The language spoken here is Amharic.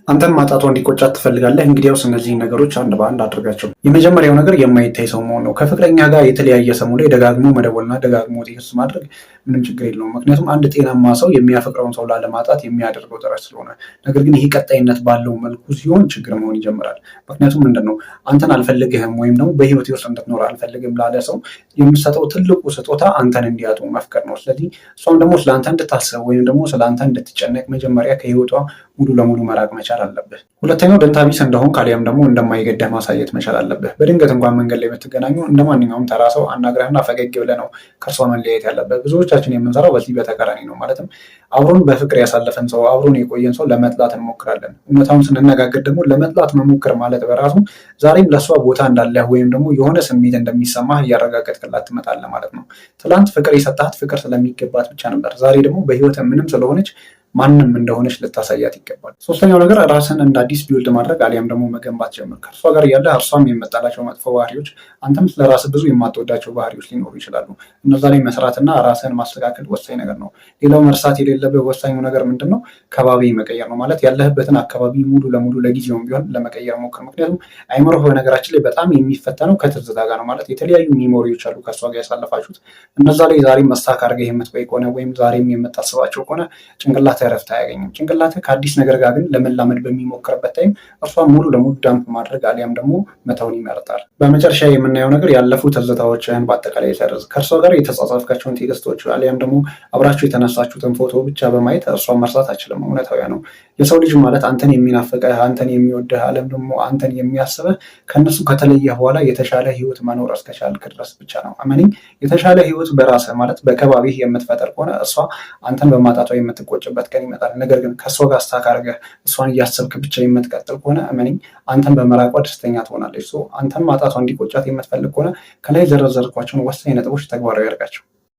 አንተን ማጣቷ እንዲቆጫት ትፈልጋለህ? እንግዲያውስ እነዚህን ነገሮች አንድ በአንድ አድርጋቸው። የመጀመሪያው ነገር የማይታይ ሰው መሆን ነው። ከፍቅረኛ ጋር የተለያየ ሰሙ ላይ ደጋግሞ መደወልና ደጋግሞ ቴክስት ማድረግ ምንም ችግር የለውም። ምክንያቱም አንድ ጤናማ ሰው የሚያፈቅረውን ሰው ላለማጣት የሚያደርገው ጥረት ስለሆነ። ነገር ግን ይህ ቀጣይነት ባለው መልኩ ሲሆን ችግር መሆን ይጀምራል። ምክንያቱም ምንድን ነው አንተን አልፈልግህም ወይም ደግሞ በህይወት ውስጥ እንድትኖር አልፈልግም ላለ ሰው የምሰጠው ትልቁ ስጦታ አንተን እንዲያጡ መፍቀር ነው። ስለዚህ እሷም ደግሞ ስለአንተ እንድታስብ ወይም ደግሞ ስለአንተ እንድትጨነቅ መጀመሪያ ከህይወቷ ሙሉ ለሙሉ መራቅ መቻል አለብህ። ሁለተኛው ደንታቢስ እንደሆን ካሊያም ደግሞ እንደማይገደህ ማሳየት መቻል አለብህ። በድንገት እንኳን መንገድ ላይ የምትገናኙ እንደ ማንኛውም ተራ ሰው አናግረህና ፈገግ ብለህ ነው ከእርሷ መለያየት ያለብህ። ብዙዎቻችን የምንሰራው በዚህ በተቃራኒ ነው። ማለትም አብሮን በፍቅር ያሳለፈን ሰው አብሮን የቆየን ሰው ለመጥላት እንሞክራለን። እውነታውን ስንነጋገር ደግሞ ለመጥላት መሞክር ማለት በራሱ ዛሬም ለእሷ ቦታ እንዳለህ ወይም ደግሞ የሆነ ስሜት እንደሚሰማህ እያረጋገጥክላት ትመጣለህ ማለት ነው። ትላንት ፍቅር የሰጣት ፍቅር ስለሚገባት ብቻ ነበር። ዛሬ ደግሞ በህይወት ምንም ስለሆነች ማንም እንደሆነች ልታሳያት ይገባል። ሶስተኛው ነገር ራስን እንደ አዲስ ቢውልድ ማድረግ አሊያም ደግሞ መገንባት ጀምር። ከእርሷ ጋር ያለ እርሷም የመጣላቸው መጥፎ ባህሪዎች፣ አንተም ስለራስ ብዙ የማትወዳቸው ባህሪዎች ሊኖሩ ይችላሉ። እነዛ ላይ መስራትና ራስን ማስተካከል ወሳኝ ነገር ነው። ሌላው መርሳት የሌለብህ ወሳኙ ነገር ምንድን ነው? ከባቢ መቀየር ነው። ማለት ያለህበትን አካባቢ ሙሉ ለሙሉ ለጊዜውም ቢሆን ለመቀየር ሞክር። ምክንያቱም አይምሮህ በነገራችን ላይ በጣም የሚፈተነው ከትዝታ ጋር ነው። ማለት የተለያዩ ሚሞሪዎች አሉ ከእሷ ጋር ያሳለፋችሁት። እነዛ ላይ ዛሬም መስታክ አድርገህ የምትቆይ ከሆነ ወይም ዛሬም የምታስባቸው ከሆነ ጭንቅላት እረፍት አያገኝም። ጭንቅላትህ ከአዲስ ነገር ጋር ግን ለመላመድ በሚሞክርበት ታይም እርሷን ሙሉ ለሙሉ ዳምፕ ማድረግ አሊያም ደግሞ መተውን ይመርጣል። በመጨረሻ የምናየው ነገር ያለፉ ትዝታዎችህን በአጠቃላይ ሰርዝ። ከእርሷ ጋር የተጻጻፍካቸውን ቴክስቶች አሊያም ደግሞ አብራችሁ የተነሳችሁትን ፎቶ ብቻ በማየት እርሷን መርሳት አችልም። እውነታዊ ነው። የሰው ልጅ ማለት አንተን የሚናፍቅህ አንተን የሚወድህ አለም ደግሞ አንተን የሚያስብህ ከእነሱ ከተለየህ በኋላ የተሻለ ህይወት መኖር እስከቻልክ ድረስ ብቻ ነው። እመነኝ፣ የተሻለ ህይወት በራስህ ማለት በከባቢህ የምትፈጠር ከሆነ እሷ አንተን በማጣቷ የምትቆጭበት ቀን ይመጣል። ነገር ግን ከእሷ ጋር ስታክ አድርገህ እሷን እያሰብክ ብቻ የምትቀጥል ከሆነ እመነኝ አንተን በመራቋ ደስተኛ ትሆናለች። አንተን ማጣቷ እንዲቆጫት የምትፈልግ ከሆነ ከላይ ዘረዘርኳቸውን ወሳኝ ነጥቦች ተግባራዊ ያደርጋቸው።